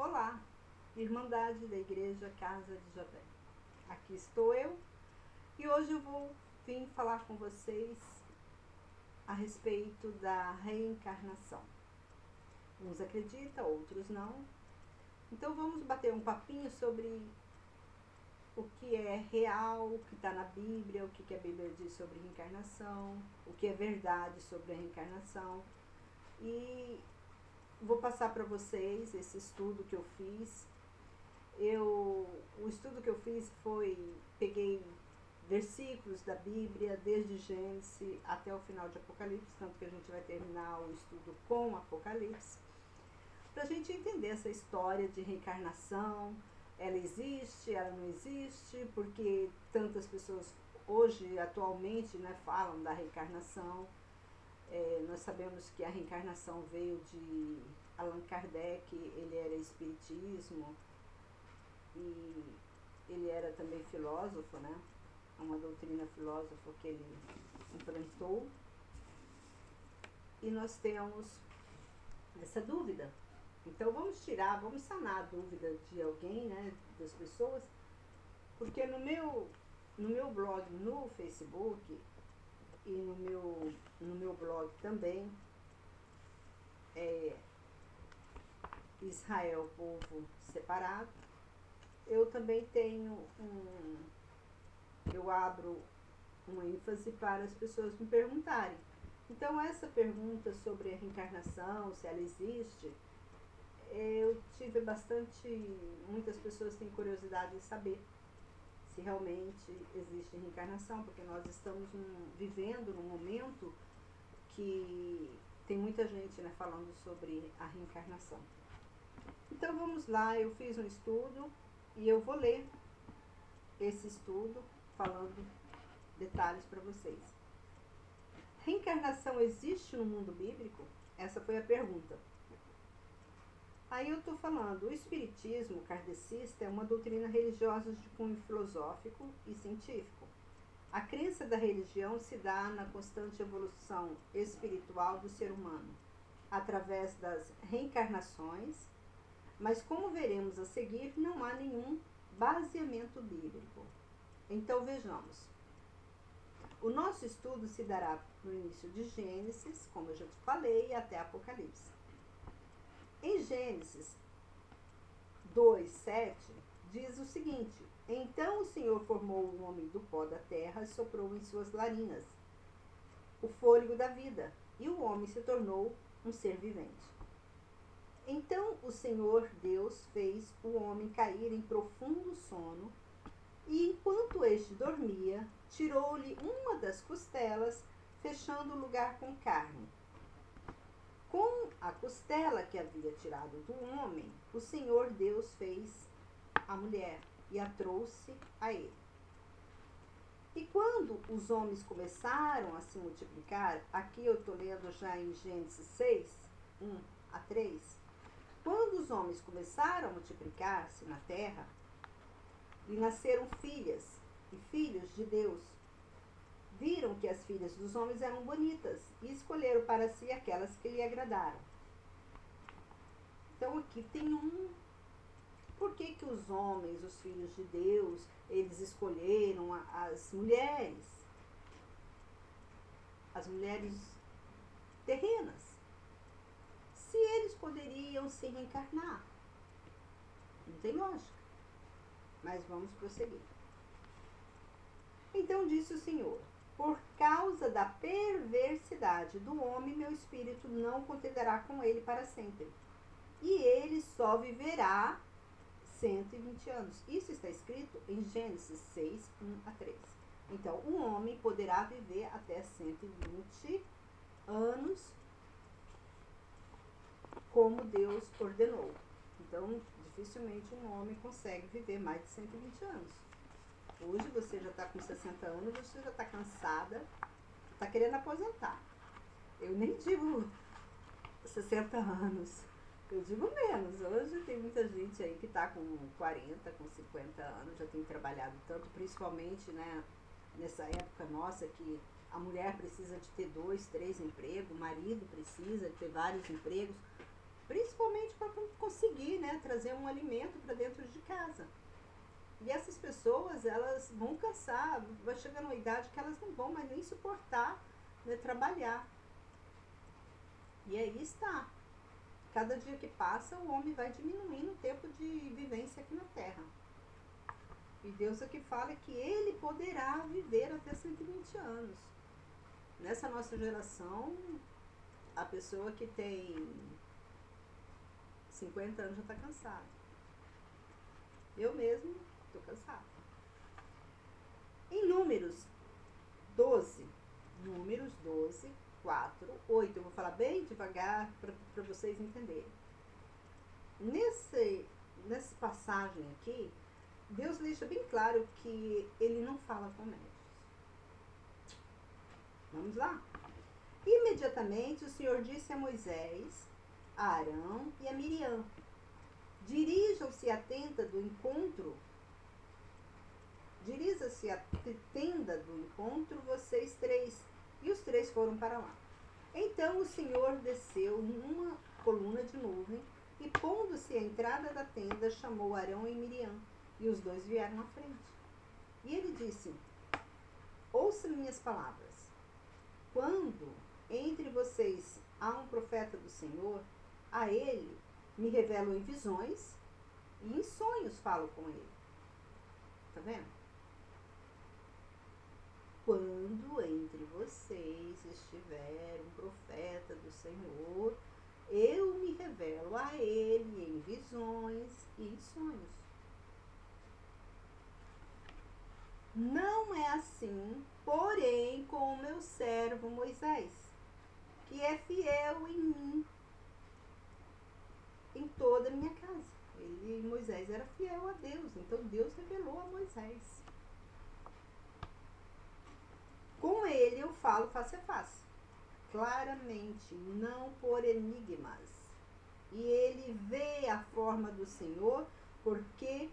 Olá, Irmandade da Igreja Casa de Javé. Aqui estou eu e hoje eu vou vir falar com vocês a respeito da reencarnação. Uns acreditam, outros não. Então vamos bater um papinho sobre o que é real, o que está na Bíblia, o que a Bíblia diz sobre reencarnação, o que é verdade sobre a reencarnação. E vou passar para vocês esse estudo que eu fiz. O estudo que eu fiz peguei versículos da Bíblia, desde Gênesis até o final de Apocalipse, tanto que a gente vai terminar o estudo com Apocalipse, para a gente entender essa história de reencarnação. Ela existe, ela não existe, porque tantas pessoas hoje, atualmente, falam da reencarnação. Nós sabemos que a reencarnação veio de Allan Kardec, ele era espiritismo e ele era também filósofo, uma doutrina filósofa que ele implantou. E nós temos essa dúvida. Então vamos sanar a dúvida de alguém, das pessoas, porque no meu blog no Facebook e no meu blog também, Israel, Povo Separado, eu também tenho eu abro uma ênfase para as pessoas me perguntarem. Então essa pergunta sobre a reencarnação, se ela existe, eu tive muitas pessoas têm curiosidade de saber se realmente existe reencarnação, porque nós estamos vivendo num momento que tem muita gente falando sobre a reencarnação. Então vamos lá, eu fiz um estudo e eu vou ler esse estudo falando detalhes para vocês. Reencarnação existe no mundo bíblico? Essa foi a pergunta. Aí eu estou falando, o espiritismo kardecista é uma doutrina religiosa de cunho filosófico e científico. A crença da religião se dá na constante evolução espiritual do ser humano, através das reencarnações, mas como veremos a seguir, não há nenhum baseamento bíblico. Então vejamos. O nosso estudo se dará no início de Gênesis, como eu já te falei, até Apocalipse. Em Gênesis 2:7 diz o seguinte: Então o Senhor formou o homem do pó da terra e soprou em suas narinas o fôlego da vida, e o homem se tornou um ser vivente. Então o Senhor Deus fez o homem cair em profundo sono, e enquanto este dormia, tirou-lhe uma das costelas, fechando o lugar com carne. Com a costela que havia tirado do homem, o Senhor Deus fez a mulher e a trouxe a ele. E quando os homens começaram a se multiplicar, aqui eu estou lendo já em Gênesis 6:1-3, quando os homens começaram a multiplicar-se na terra, e nasceram filhas e filhos de Deus, viram que as filhas dos homens eram bonitas e escolheram para si aquelas que lhe agradaram. Então aqui tem por que os homens, os filhos de Deus, eles escolheram as mulheres terrenas, se eles poderiam se reencarnar? Não tem lógica. Mas vamos prosseguir. Então disse o Senhor: Por causa da perversidade do homem, meu espírito não contenderá com ele para sempre, e ele só viverá 120 anos. Isso está escrito em Gênesis 6:1-3. Então, o homem poderá viver até 120 anos, como Deus ordenou. Então, dificilmente um homem consegue viver mais de 120 anos. Hoje você já está com 60 anos, você já está cansada, está querendo aposentar. Eu nem digo 60 anos, eu digo menos. Hoje tem muita gente aí que está com 40, com 50 anos, já tem trabalhado tanto, principalmente nessa época nossa que a mulher precisa de ter 2, 3 empregos, o marido precisa de ter vários empregos, principalmente para conseguir, né, trazer um alimento para dentro de casa. E essas pessoas, elas vão cansar, vai chegar numa idade que elas não vão mais nem suportar, né, trabalhar. E aí está. Cada dia que passa, o homem vai diminuindo o tempo de vivência aqui na Terra. E Deus aqui fala que ele poderá viver até 120 anos. Nessa nossa geração, a pessoa que tem 50 anos já está cansada. Eu mesmo estou cansada. Em Números 12, 4, 8, eu vou falar bem devagar para vocês entenderem. Nessa passagem aqui, Deus deixa bem claro que ele não fala com médios. Vamos lá? Imediatamente o Senhor disse a Moisés, a Arão e a Miriam: dirijam-se à tenda do encontro, vocês três. E os três foram para lá. Então o Senhor desceu numa coluna de nuvem e, pondo-se à entrada da tenda, chamou Arão e Miriam, e os dois vieram à frente. E ele disse: ouça minhas palavras. Quando entre vocês há um profeta do Senhor, a ele me revelam em visões e em sonhos falo com ele. Tá vendo? Quando entre vocês estiver um profeta do Senhor, eu me revelo a ele em visões e em sonhos. Não é assim, porém, com o meu servo Moisés, que é fiel em mim, em toda a minha casa. Moisés era fiel a Deus, então Deus revelou a Moisés. Com ele eu falo face a face, claramente, não por enigmas. E ele vê a forma do Senhor, porque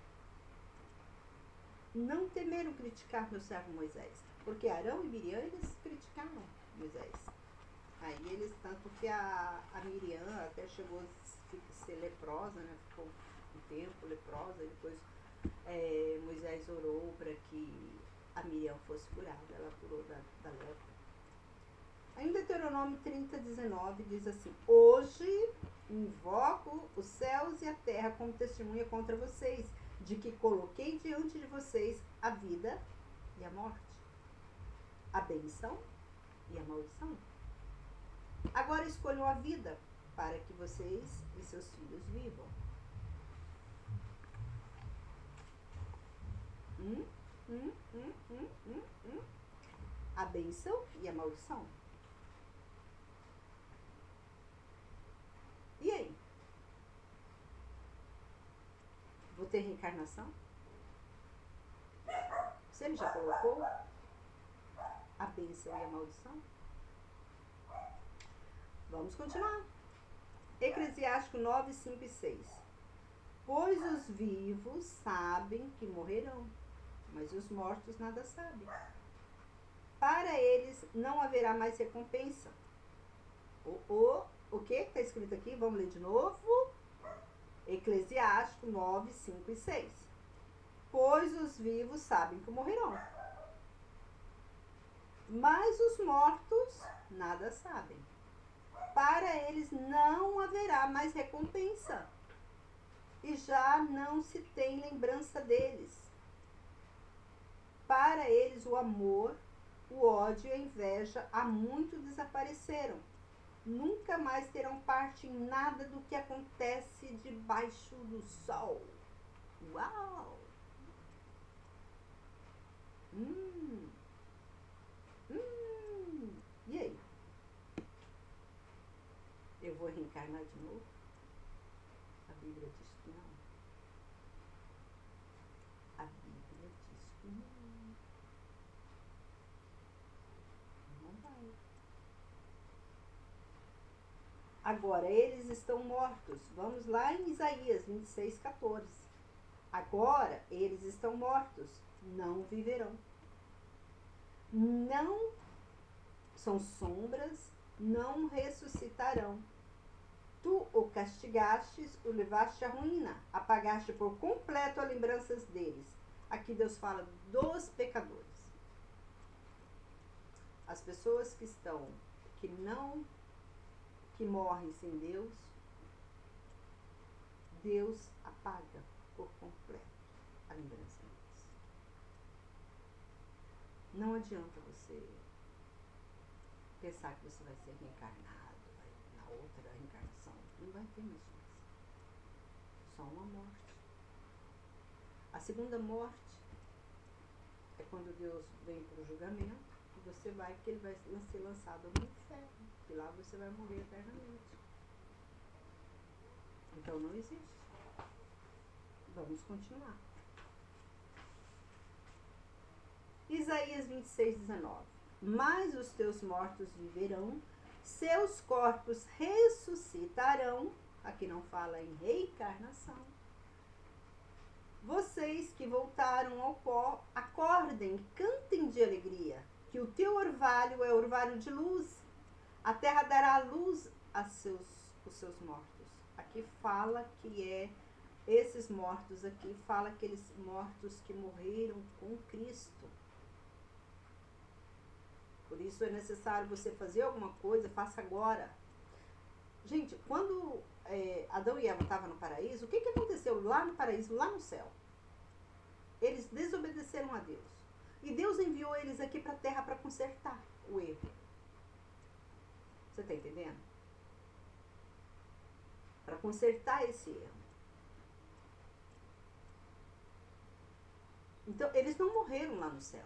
não temeram criticar meu servo Moisés. Porque Arão e Miriam, eles criticaram Moisés. Aí eles, tanto que a Miriam até chegou a ser leprosa, né? Ficou um tempo leprosa, e depois Moisés orou para que a Miriam fosse curada, ela curou da lepra. Em Deuteronômio 30:19 diz assim: hoje invoco os céus e a terra como testemunha contra vocês, de que coloquei diante de vocês a vida e a morte, a bênção e a maldição. Agora escolham a vida, para que vocês e seus filhos vivam. A bênção e a maldição. E aí? Vou ter reencarnação? Você já colocou a bênção e a maldição? Vamos continuar. Eclesiástico 9, 5 e 6. Pois os vivos sabem que morrerão, mas os mortos nada sabem. Para eles não haverá mais recompensa. O que está escrito aqui? Vamos ler de novo. Eclesiástico 9, 5 e 6. Pois os vivos sabem que morrerão, mas os mortos nada sabem. Para eles não haverá mais recompensa, e já não se tem lembrança deles. Para eles o amor, o ódio e a inveja há muito desapareceram. Nunca mais terão parte em nada do que acontece debaixo do sol. Uau! E aí? Eu vou reencarnar de novo? A Bíblia diz que não. A Bíblia diz que não. Não vai. Agora, eles estão mortos. Vamos lá em Isaías 26, 14. Agora, eles estão mortos, não viverão. Não são sombras, não ressuscitarão. Tu o castigastes, o levaste à ruína, apagaste por completo as lembranças deles. Aqui Deus fala dos pecadores. As pessoas que morrem sem Deus, Deus apaga por completo a lembrança deles. Não adianta você pensar que você vai ser reencarnado, na outra reencarnação. Não vai ter mais chance. Só uma morte. A segunda morte é quando Deus vem para o julgamento e você vai, porque ele vai ser lançado no inferno. E lá você vai morrer eternamente. Então não existe. Vamos continuar. Isaías 26:19. Mas os teus mortos viverão, seus corpos ressuscitarão. Aqui não fala em reencarnação. Vocês que voltaram ao pó, acordem, cantem de alegria, que o teu orvalho é orvalho de luz. A terra dará luz os seus mortos. Aqui fala que esses mortos aqui, fala aqueles mortos que morreram com Cristo. Por isso é necessário você fazer alguma coisa, faça agora. Gente, quando Adão e Eva estavam no paraíso, o que aconteceu lá no paraíso, lá no céu? Eles desobedeceram a Deus. E Deus enviou eles aqui para a terra para consertar o erro. Você está entendendo? Para consertar esse erro. Então, eles não morreram lá no céu.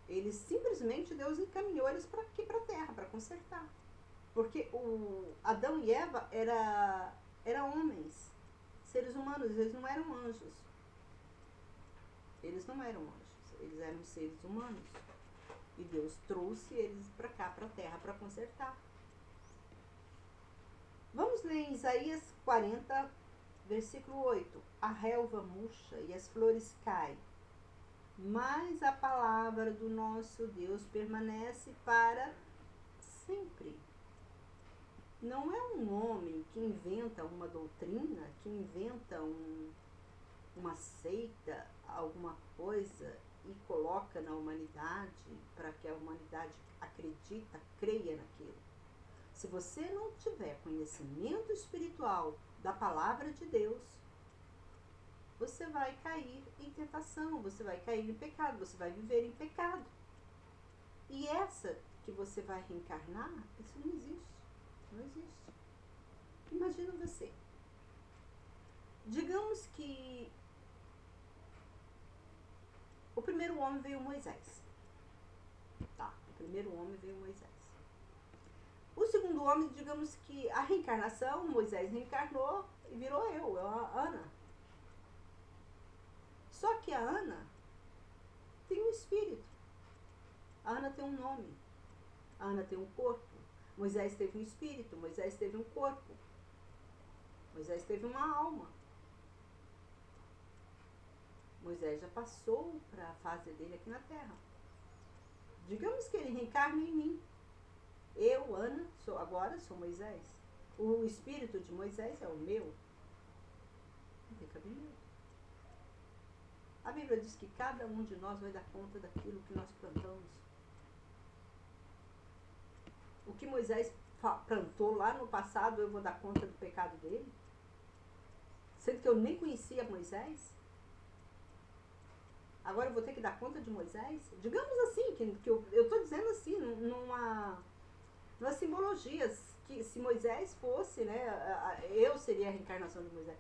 Eles simplesmente, Deus encaminhou eles para aqui, para a terra, para consertar. Porque o Adão e Eva eram homens, seres humanos, eles não eram anjos. Eles não eram anjos, eles eram seres humanos. E Deus trouxe eles para cá, para a terra, para consertar. Vamos ler em Isaías 40, versículo 8. A relva murcha e as flores caem, mas a palavra do nosso Deus permanece para sempre. Não é um homem que inventa uma doutrina, que inventa uma seita, alguma coisa e coloca na humanidade para que a humanidade acredita, creia naquilo. Se você não tiver conhecimento espiritual da palavra de Deus, você vai cair em tentação, você vai cair em pecado, você vai viver em pecado. E essa que você vai reencarnar, isso não existe. Não existe. Imagina você. Digamos que o primeiro homem veio Moisés. Tá, o primeiro homem veio Moisés. O segundo homem, digamos que a reencarnação, Moisés reencarnou e virou eu, a Ana. Só que a Ana tem um espírito. A Ana tem um nome. A Ana tem um corpo. Moisés teve um espírito, Moisés teve um corpo. Moisés teve uma alma. Moisés já passou para a fase dele aqui na Terra. Digamos que ele reencarne em mim. Eu, Ana, agora sou Moisés. O espírito de Moisés é o meu. Não tem cabimento. A Bíblia diz que cada um de nós vai dar conta daquilo que nós plantamos. O que Moisés plantou lá no passado, eu vou dar conta do pecado dele? Sendo que eu nem conhecia Moisés? Agora eu vou ter que dar conta de Moisés? Digamos assim, que eu estou dizendo assim, nas simbologias, que se Moisés fosse, né, eu seria a reencarnação de Moisés.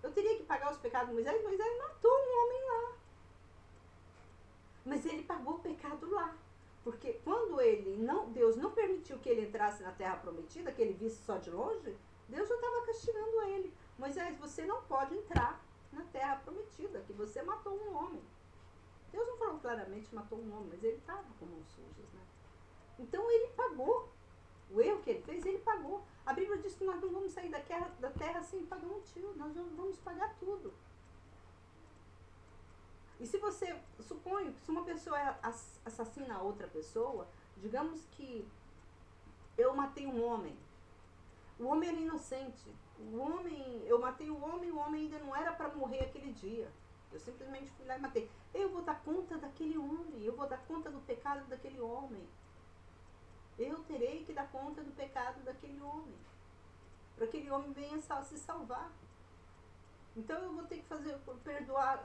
Eu teria que pagar os pecados de Moisés. Moisés matou um homem lá. Mas ele pagou o pecado lá. Porque quando Deus não permitiu que ele entrasse na terra prometida, que ele visse só de longe, Deus já estava castigando ele. Moisés, você não pode entrar na terra prometida, que você matou um homem. Deus não falou claramente que matou um homem, mas ele estava com mãos sujas, né? Então ele pagou. O erro que ele fez, ele pagou. A Bíblia diz que nós não vamos sair da terra sem pagar um tio. Nós vamos pagar tudo. E se você, suponho que se uma pessoa assassina a outra pessoa, digamos que eu matei um homem. O homem era inocente. Eu matei o homem ainda não era para morrer aquele dia. Eu simplesmente fui lá e matei. Eu vou dar conta daquele homem, eu vou dar conta do pecado daquele homem. Eu terei que dar conta do pecado daquele homem. Para que aquele homem venha se salvar. Então eu vou ter que perdoar,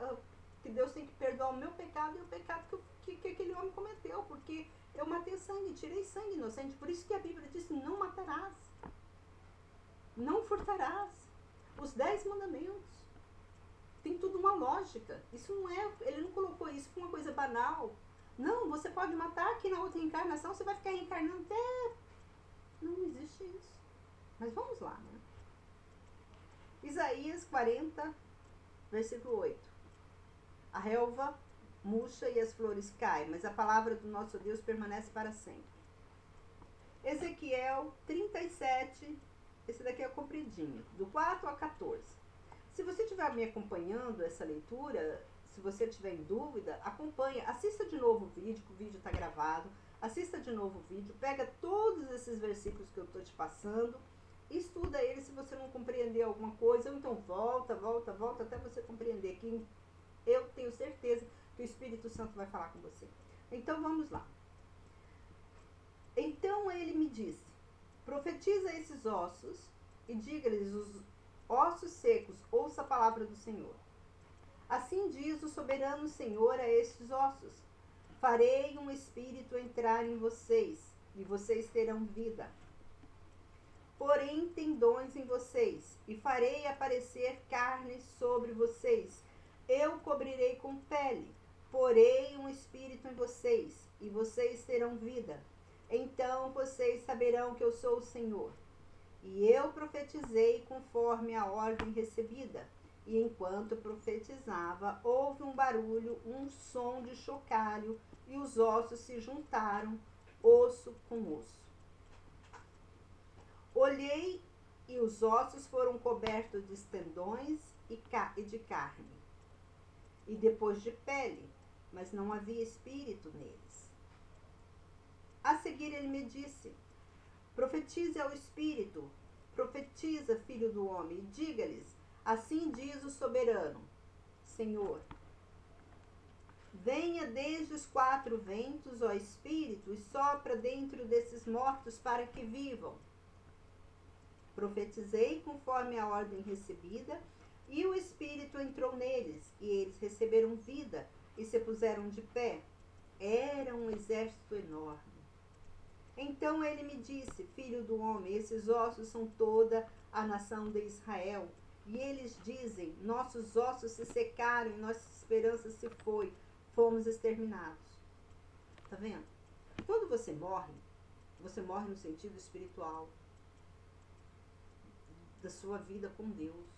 que Deus tem que perdoar o meu pecado e o pecado que aquele homem cometeu, porque eu matei sangue, tirei sangue inocente. Por isso que a Bíblia diz: não matarás, não furtarás. Os 10 mandamentos. Tem tudo uma lógica. Isso não é, ele não colocou isso como uma coisa banal. Não, você pode matar, que na outra encarnação você vai ficar reencarnando até... Não existe isso. Mas vamos lá, né? Isaías 40, versículo 8. A relva murcha e as flores caem, mas a palavra do nosso Deus permanece para sempre. Ezequiel 37, esse daqui é compridinho, do 4 ao 14. Se você estiver me acompanhando essa leitura, se você tiver em dúvida, acompanha, assista de novo o vídeo, que o vídeo está gravado, assista de novo o vídeo, pega todos esses versículos que eu estou te passando, estuda ele se você não compreender alguma coisa, ou então volta até você compreender, que eu tenho certeza que o Espírito Santo vai falar com você. Então vamos lá. Então ele me disse: profetiza esses ossos e diga-lhes: os ossos secos, ouça a palavra do Senhor. Assim diz o soberano Senhor a estes ossos: farei um espírito entrar em vocês, e vocês terão vida. Porém tendões em vocês, e farei aparecer carne sobre vocês. Eu cobrirei com pele, porei um espírito em vocês, e vocês terão vida. Então vocês saberão que eu sou o Senhor. E eu profetizei conforme a ordem recebida. E enquanto profetizava, houve um barulho, um som de chocalho, e os ossos se juntaram, osso com osso. Olhei, e os ossos foram cobertos de tendões e de carne, e depois de pele, mas não havia espírito neles. A seguir ele me disse: profetize ao espírito, profetiza, filho do homem, e diga-lhes: assim diz o soberano Senhor: venha desde os 4 ventos, ó espírito, e sopra dentro desses mortos para que vivam. Profetizei conforme a ordem recebida, e o espírito entrou neles, e eles receberam vida e se puseram de pé. Era um exército enorme. Então ele me disse: filho do homem, esses ossos são toda a nação de Israel. E eles dizem: nossos ossos se secaram e nossa esperança se foi, fomos exterminados. Tá vendo? Quando você morre no sentido espiritual da sua vida com Deus.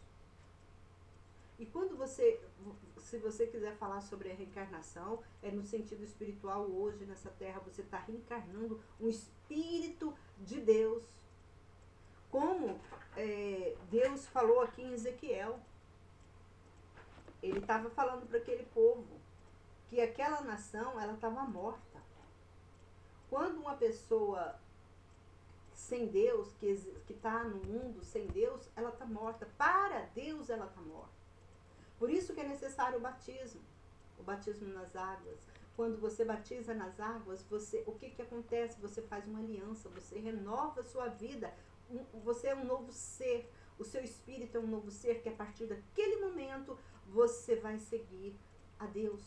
E quando se você quiser falar sobre a reencarnação, é no sentido espiritual. Hoje nessa terra você está reencarnando um espírito de Deus. Como Deus falou aqui em Ezequiel. Ele estava falando para aquele povo que aquela nação, ela estava morta. Quando uma pessoa sem Deus, que está no mundo sem Deus, ela está morta. Para Deus ela está morta. Por isso que é necessário o batismo nas águas. Quando você batiza nas águas, o que acontece? Você faz uma aliança, você renova a sua vida, você é um novo ser, o seu espírito é um novo ser, que a partir daquele momento você vai seguir a Deus,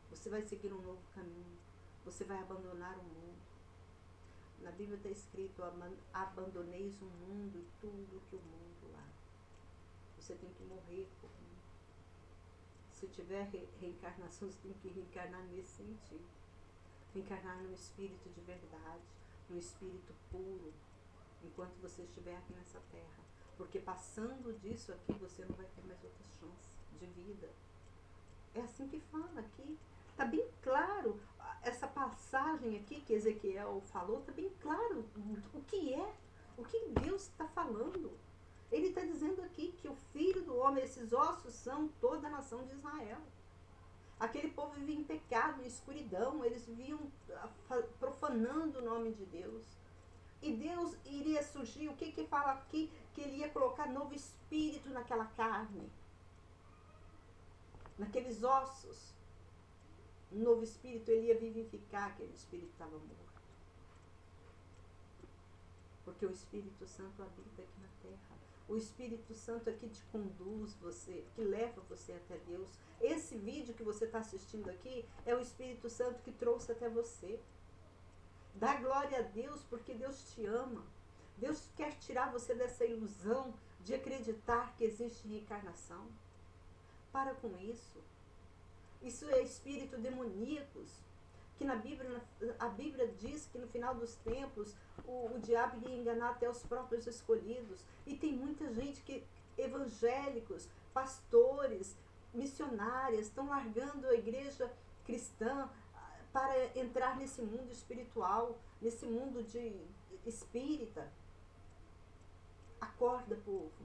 você vai seguir um novo caminho, você vai abandonar o mundo. Na Bíblia está escrito: abandoneis o mundo e tudo que o mundo há. Você tem que morrer por mim. Se tiver reencarnação, você tem que reencarnar nesse sentido. Reencarnar num espírito de verdade, num espírito puro, enquanto você estiver aqui nessa terra. Porque passando disso aqui, você não vai ter mais outra chance de vida. É assim que fala aqui. Está bem claro, essa passagem aqui que Ezequiel falou, está bem claro o que Deus está falando. Ele está dizendo aqui que o filho do homem, esses ossos são toda a nação de Israel. Aquele povo vivia em pecado, em escuridão, eles viviam profanando o nome de Deus. E Deus iria surgir, o que fala aqui? Que ele ia colocar novo espírito naquela carne, naqueles ossos. Um novo espírito, ele ia vivificar aquele espírito que estava morto. Porque o Espírito Santo habita aqui na terra. O Espírito Santo é que te conduz você, que leva você até Deus. Esse vídeo que você está assistindo aqui é o Espírito Santo que trouxe até você. Dá glória a Deus porque Deus te ama. Deus quer tirar você dessa ilusão de acreditar que existe reencarnação. Para com isso. Isso é espírito demoníacos. Que na Bíblia, a Bíblia diz que no final dos tempos o diabo ia enganar até os próprios escolhidos. E tem muita gente que, evangélicos, pastores, missionárias, estão largando a igreja cristã para entrar nesse mundo espiritual, nesse mundo de espírita. Acorda, povo.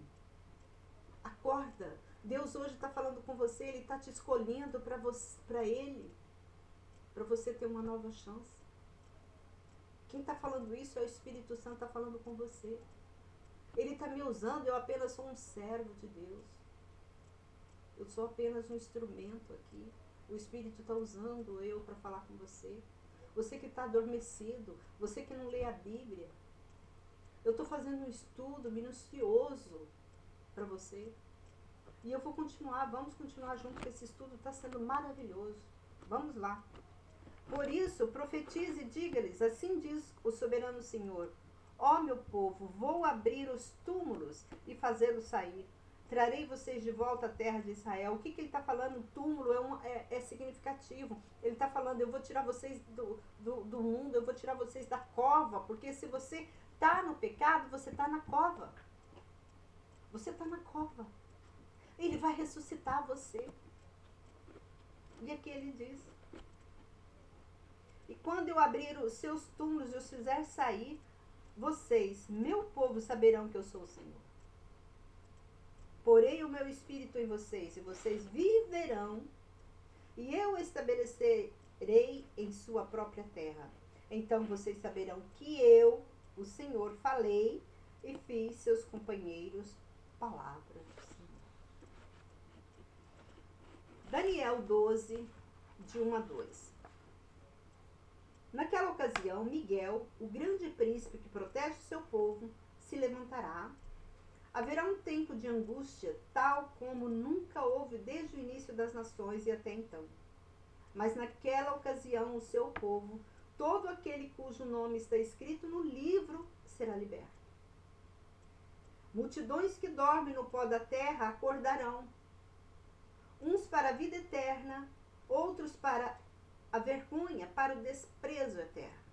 Acorda. Deus hoje está falando com você, Ele está te escolhendo para Ele. Para você ter uma nova chance. Quem está falando isso é o Espírito Santo, está falando com você. Ele está me usando, eu apenas sou um servo de Deus. Eu sou apenas um instrumento aqui. O Espírito está usando eu para falar com você. Você que está adormecido, você que não lê a Bíblia. Eu estou fazendo um estudo minucioso para você. E eu vou continuar, vamos continuar junto, porque esse estudo está sendo maravilhoso. Vamos lá. Por isso, profetize e diga-lhes, assim diz o soberano Senhor: ó meu povo, vou abrir os túmulos e fazê-los sair. Trarei vocês de volta à terra de Israel. O que ele está falando? Túmulo é significativo. Ele está falando, eu vou tirar vocês do mundo, eu vou tirar vocês da cova, porque se você está no pecado, você está na cova. Você está na cova. Ele vai ressuscitar você. E aqui ele diz: e quando eu abrir os seus túmulos e os fizer sair, vocês, meu povo, saberão que eu sou o Senhor. Porei o meu espírito em vocês, e vocês viverão, e eu estabelecerei em sua própria terra. Então vocês saberão que eu, o Senhor, falei e fiz seus companheiros palavras do Senhor. Daniel 12, de 1 a 2. Naquela ocasião, Miguel, o grande príncipe que protege o seu povo, se levantará. Haverá um tempo de angústia, tal como nunca houve desde o início das nações e até então. Mas naquela ocasião, o seu povo, todo aquele cujo nome está escrito no livro, será liberto. Multidões que dormem no pó da terra acordarão, uns para a vida eterna, outros para a vergonha, para o desprezo eterno.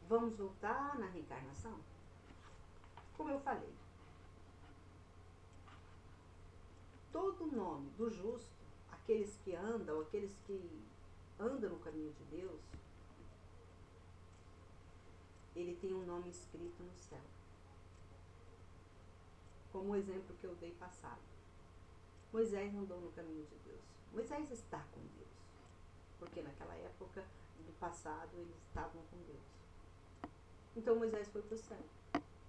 Vamos voltar na reencarnação? Como eu falei, todo nome do justo, aqueles que andam, aqueles que andam no caminho de Deus, ele tem um nome escrito no céu. Como o exemplo que eu dei passado. Moisés andou no caminho de Deus. Moisés está com Deus. Porque naquela época do passado eles estavam com Deus. Então Moisés foi para o céu.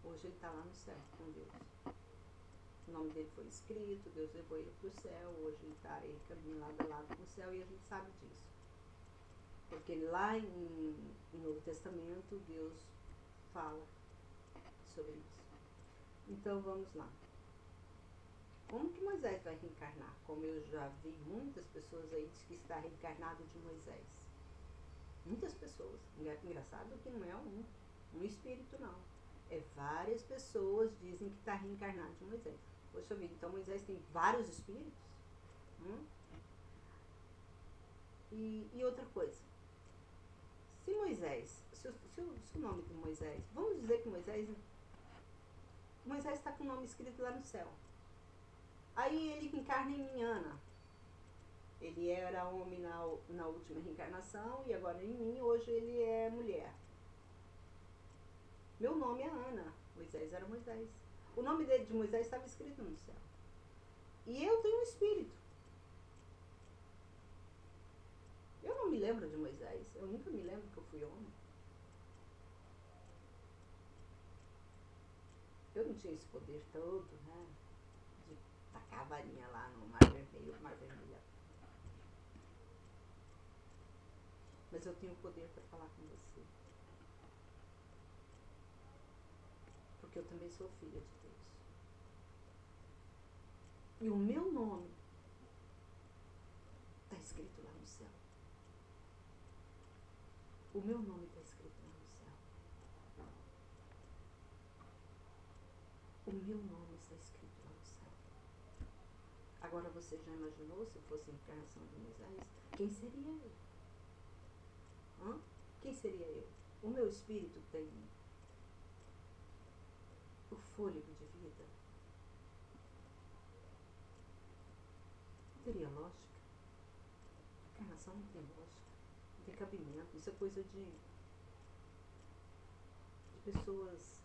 Hoje ele está lá no céu com Deus. O nome dele foi escrito, Deus levou ele para o céu. Hoje ele caminha lado a lado com o céu e a gente sabe disso. Porque lá no Novo Testamento Deus fala sobre isso. Então vamos lá. Como que Moisés vai reencarnar? Como eu já vi muitas pessoas aí diz que está reencarnado de Moisés. Muitas pessoas. Engraçado que não é um espírito não. É várias pessoas dizem que está reencarnado de Moisés. Poxa vida, então Moisés tem vários espíritos? E outra coisa. Se Moisés, se o nome de Moisés, vamos dizer que Moisés está com o nome escrito lá no céu. Aí ele reencarna em mim, Ana. Ele era homem na última reencarnação e agora em mim, hoje ele é mulher. Meu nome é Ana. Moisés era Moisés. O nome dele de Moisés estava escrito no céu. E eu tenho um espírito. Eu não me lembro de Moisés. Eu nunca me lembro que eu fui homem. Eu não tinha esse poder todo, né? De tacar a varinha lá no Mar Vermelho, o Mar Vermelho. Mas eu tenho o poder para falar com você. Porque eu também sou filha de Deus. E o meu nome está escrito lá no céu. O meu nome está escrito lá no céu. O meu nome está escrito lá no céu. Agora você já imaginou se fosse a encarnação de Moisés? Quem seria eu? Hã? Quem seria eu? O meu espírito tem o fôlego de vida. Teria lógica? A encarnação não tem lógica. Não tem cabimento. Isso é coisa de pessoas,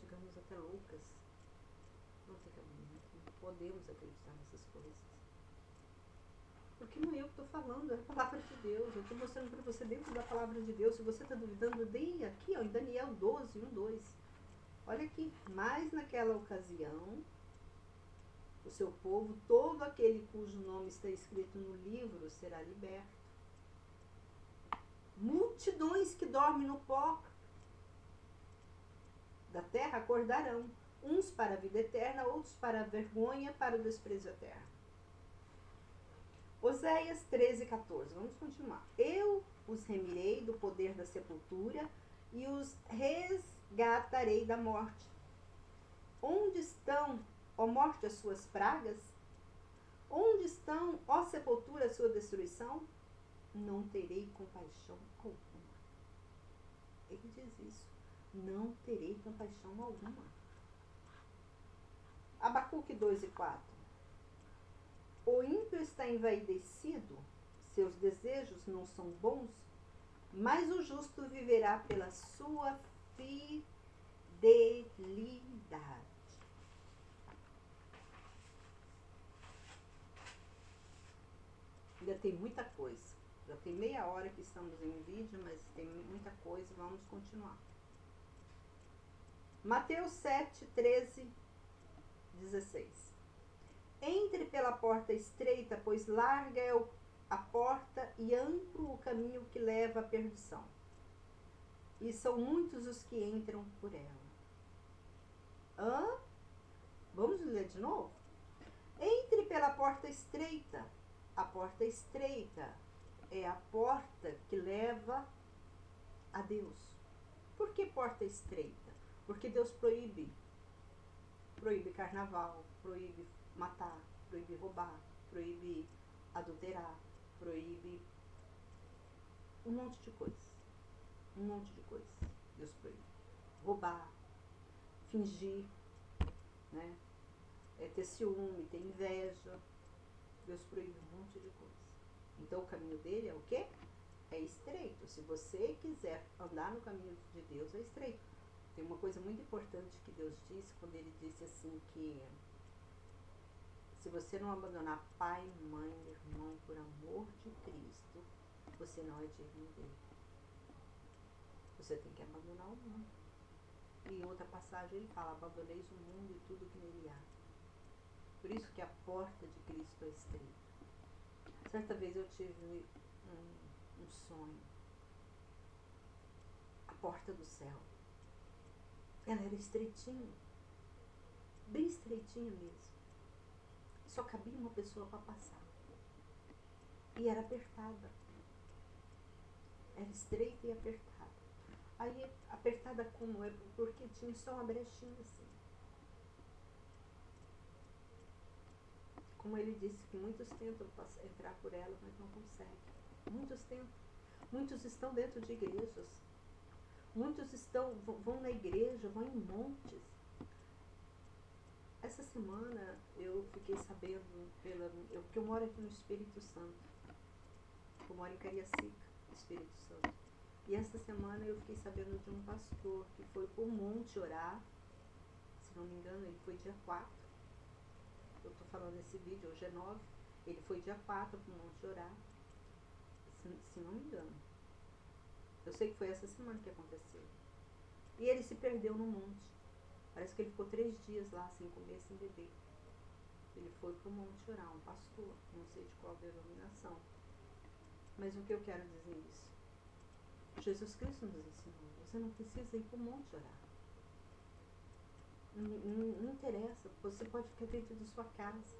digamos, até loucas. Não tem cabimento. Não podemos acreditar nessas coisas. Porque não é eu que estou falando, é a palavra de Deus. Eu estou mostrando para você dentro da palavra de Deus. Se você está duvidando, dê aqui, ó, em Daniel 12, 1, 2. Olha aqui. Mas naquela ocasião, o seu povo, todo aquele cujo nome está escrito no livro, será liberto. Multidões que dormem no pó da terra acordarão, uns para a vida eterna, outros para a vergonha, para o desprezo eterno. Oséias 13, 14. Vamos continuar. Eu os remirei do poder da sepultura e os resgatarei da morte. Onde estão, ó morte, as suas pragas? Onde estão, ó sepultura, a sua destruição? Não terei compaixão alguma. Ele diz isso. Não terei compaixão alguma. Abacuque 2 e 4. O ímpio está envaidecido, seus desejos não são bons, mas o justo viverá pela sua fidelidade. Ainda tem muita coisa. Já tem meia hora que estamos em vídeo, mas tem muita coisa. Vamos continuar. Mateus 7, 13, 16. Entre pela porta estreita, pois larga é a porta e amplo o caminho que leva à perdição. E são muitos os que entram por ela. Vamos ler de novo? Entre pela porta estreita. A porta estreita é a porta que leva a Deus. Por que porta estreita? Porque Deus proíbe. Proíbe carnaval, proíbe matar, proíbe roubar, proíbe adulterar, proíbe um monte de coisas. Um monte de coisas. Deus proíbe. Roubar, fingir, né? Ter ciúme, ter inveja. Deus proíbe um monte de coisa. Então o caminho dele é o quê? É estreito. Se você quiser andar no caminho de Deus, é estreito. Tem uma coisa muito importante que Deus disse quando ele disse assim que se você não abandonar pai, mãe, irmão, por amor de Cristo, você não é digno dele. Você tem que abandonar o mundo. E em outra passagem ele fala, abandoneis o mundo e tudo que nele há. Por isso que a porta de Cristo é estreita. Certa vez eu tive um sonho. A porta do céu. Ela era estreitinha. Bem estreitinha mesmo. Só cabia uma pessoa para passar. E era apertada. Era estreita e apertada. Aí, apertada como? É porque tinha só uma brechinha assim. Como ele disse que muitos tentam entrar por ela, mas não conseguem. Muitos tentam. Muitos estão dentro de igrejas. Muitos vão na igreja, vão em montes. Essa semana eu fiquei sabendo, porque eu moro aqui no Espírito Santo. Eu moro em Cariacica, Espírito Santo. E essa semana eu fiquei sabendo de um pastor que foi por monte orar. Se não me engano, ele foi dia 4. Eu estou falando nesse vídeo, hoje é 9. Ele foi dia 4 para o monte orar. Se não me engano. Eu sei que foi essa semana que aconteceu. E ele se perdeu no monte. Parece que ele ficou 3 dias lá sem comer, sem beber. Ele foi para o monte orar, um pastor, não sei de qual denominação. Mas o que eu quero dizer é isso? Jesus Cristo nos ensinou, você não precisa ir para o monte orar. Não interessa, você pode ficar dentro de sua casa.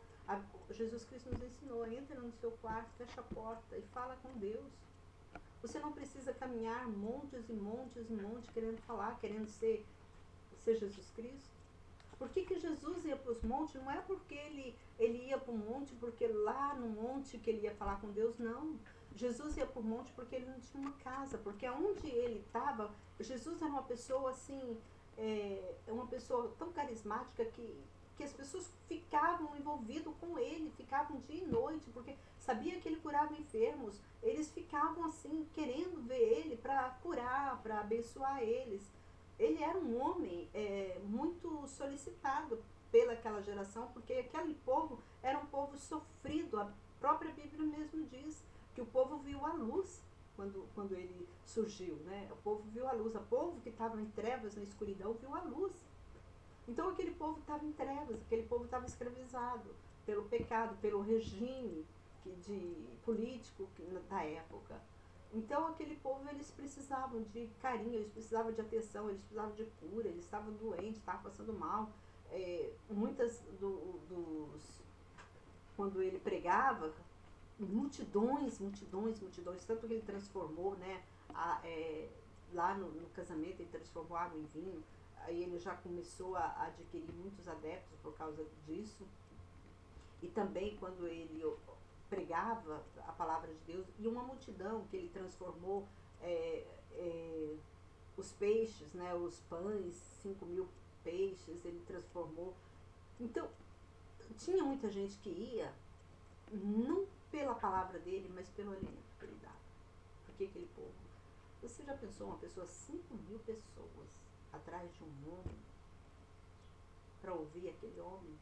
Jesus Cristo nos ensinou, entra no seu quarto, fecha a porta e fala com Deus. Você não precisa caminhar montes e montes e montes querendo falar, querendo ser Jesus Cristo. Por que Jesus ia para os montes? Não é porque ele ia para o monte, porque lá no monte que ele ia falar com Deus, não. Jesus ia para o monte porque ele não tinha uma casa, porque onde ele estava, Jesus era uma pessoa assim, uma pessoa tão carismática que as pessoas ficavam envolvidas com ele, ficavam dia e noite, porque sabia que ele curava enfermos, eles ficavam assim, querendo ver ele para curar, para abençoar eles. Ele era um homem muito solicitado pelaquela geração, porque aquele povo era um povo sofrido. A própria Bíblia mesmo diz que o povo viu a luz quando ele surgiu, né? O povo viu a luz. O povo que estava em trevas, na escuridão, viu a luz. Então aquele povo estava em trevas, aquele povo estava escravizado pelo pecado, pelo regime político da época. Então aquele povo, eles precisavam de carinho, eles precisavam de atenção, eles precisavam de cura, eles estavam doentes, estavam passando mal. Muitas quando ele pregava, multidões, tanto que ele transformou, né, lá no casamento ele transformou água em vinho, aí ele já começou a adquirir muitos adeptos por causa disso. E também quando ele pregava a palavra de Deus, e uma multidão que ele transformou os peixes, né, os pães, 5.000 peixes, ele transformou. Então, tinha muita gente que ia, não pela palavra dele, mas pelo alimento que ele dava. Porque aquele povo, você já pensou uma pessoa, 5.000 pessoas atrás de um homem, para ouvir aquele homem?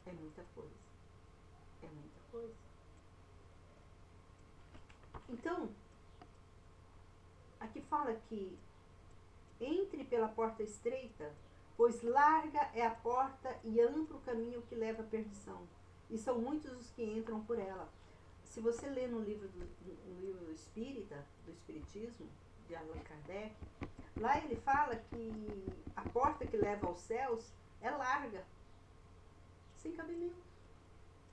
É muita coisa. É muita coisa. Então, aqui fala que entre pela porta estreita, pois larga é a porta e amplo o caminho que leva à perdição, e são muitos os que entram por ela. Se você ler no livro espírita, do Espiritismo, de Allan Kardec, lá ele fala que a porta que leva aos céus é larga, sem cabimento.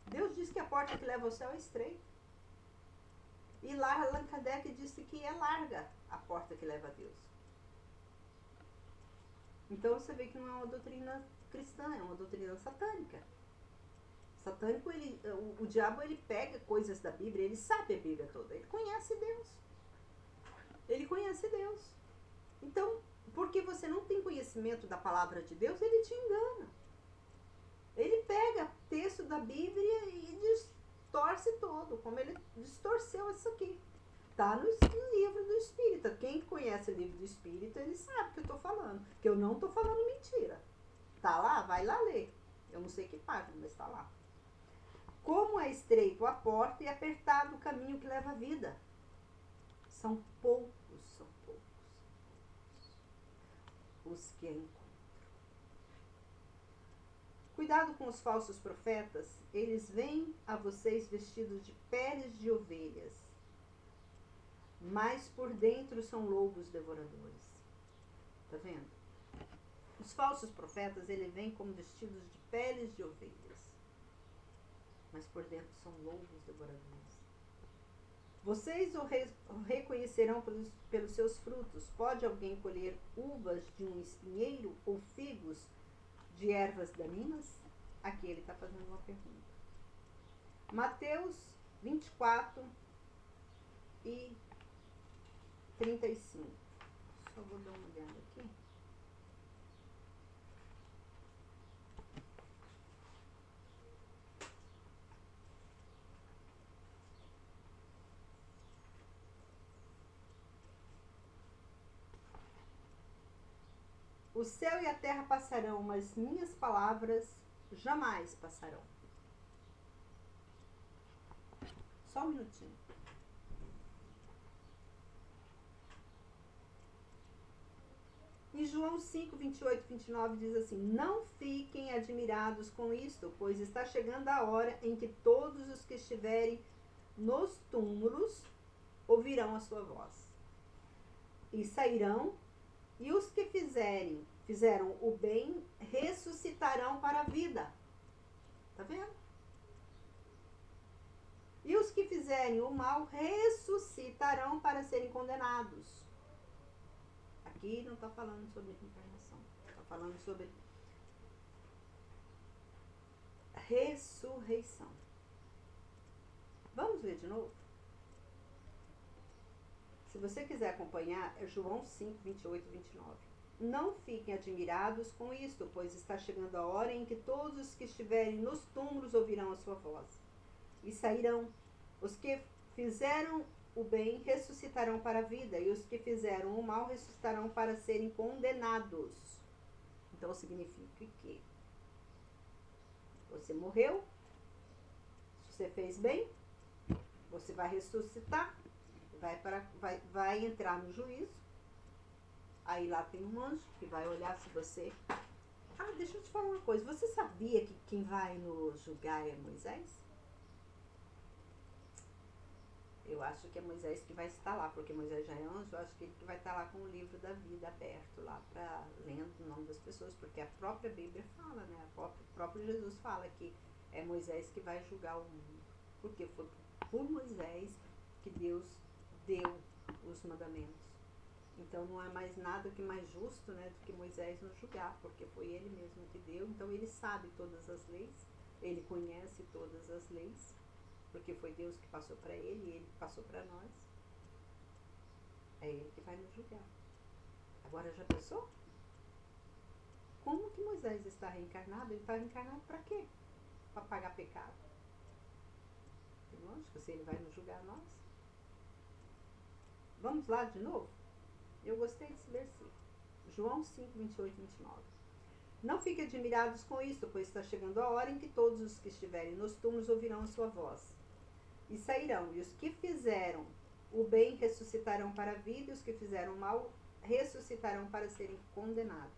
Deus diz que a porta que leva ao céu é estreita. E lá Allan Kardec disse que é larga a porta que leva a Deus. Então você vê que não é uma doutrina cristã, é uma doutrina satânica. Satânico, o diabo, ele pega coisas da Bíblia, ele sabe a Bíblia toda, ele conhece Deus. Ele conhece Deus. Então, porque você não tem conhecimento da palavra de Deus, ele te engana. Ele pega texto da Bíblia e distorce todo, como ele distorceu isso aqui. Está no livro do Espírita. Quem conhece o livro do Espírita, ele sabe o que eu estou falando. Que eu não estou falando mentira. Está lá? Vai lá ler. Eu não sei que página, mas está lá. Como é estreito a porta e apertado o caminho que leva à vida. São poucos os que a encontram. Cuidado com os falsos profetas, eles vêm a vocês vestidos de peles de ovelhas, mas por dentro são lobos devoradores. Tá vendo? Os falsos profetas, eles vêm como vestidos de peles de ovelhas, mas por dentro são lobos devoradores. Vocês o reconhecerão pelos seus frutos. Pode alguém colher uvas de um espinheiro ou figos de ervas daninhas? Aqui ele está fazendo uma pergunta. Mateus 24 e 35. Só vou dar uma olhada aqui. O céu e a terra passarão, mas minhas palavras jamais passarão. Só um minutinho. João 5, 28 e 29 diz assim: não fiquem admirados com isto, pois está chegando a hora em que todos os que estiverem nos túmulos ouvirão a sua voz. E sairão, e os que fizeram o bem ressuscitarão para a vida. Tá vendo? E os que fizerem o mal ressuscitarão para serem condenados. Aqui não está falando sobre reencarnação, está falando sobre ressurreição. Vamos ler de novo? Se você quiser acompanhar, é João 5, 28 e 29. Não fiquem admirados com isto, pois está chegando a hora em que todos os que estiverem nos túmulos ouvirão a sua voz. E sairão. Os que fizeram o bem ressuscitarão para a vida, e os que fizeram o mal ressuscitarão para serem condenados. Então significa que você morreu, se você fez bem, você vai ressuscitar, vai entrar no juízo. Aí lá tem um anjo que vai olhar se você... deixa eu te falar uma coisa. Você sabia que quem vai nos julgar é Moisés? Eu acho que é Moisés que vai estar lá, porque Moisés já é anjo. Eu acho que ele que vai estar lá com o livro da vida aberto lá, lendo o nome das pessoas, porque a própria Bíblia fala, né? O próprio Jesus fala que é Moisés que vai julgar o mundo, porque foi por Moisés que Deus deu os mandamentos. Então não há mais nada que mais justo, né, do que Moisés nos julgar, porque foi ele mesmo que deu. Então ele sabe todas as leis, ele conhece todas as leis, porque foi Deus que passou para ele e ele passou para nós. É ele que vai nos julgar. Agora, já pensou? Como que Moisés está reencarnado? Ele está reencarnado para quê? Para pagar pecado. E lógico, se ele vai nos julgar nós. Vamos lá de novo? Eu gostei desse versículo. João 5, 28 e 29. Não fiquem admirados com isto, pois está chegando a hora em que todos os que estiverem nos túmulos ouvirão a sua voz. E sairão, e os que fizeram o bem ressuscitarão para a vida, e os que fizeram o mal ressuscitarão para serem condenados.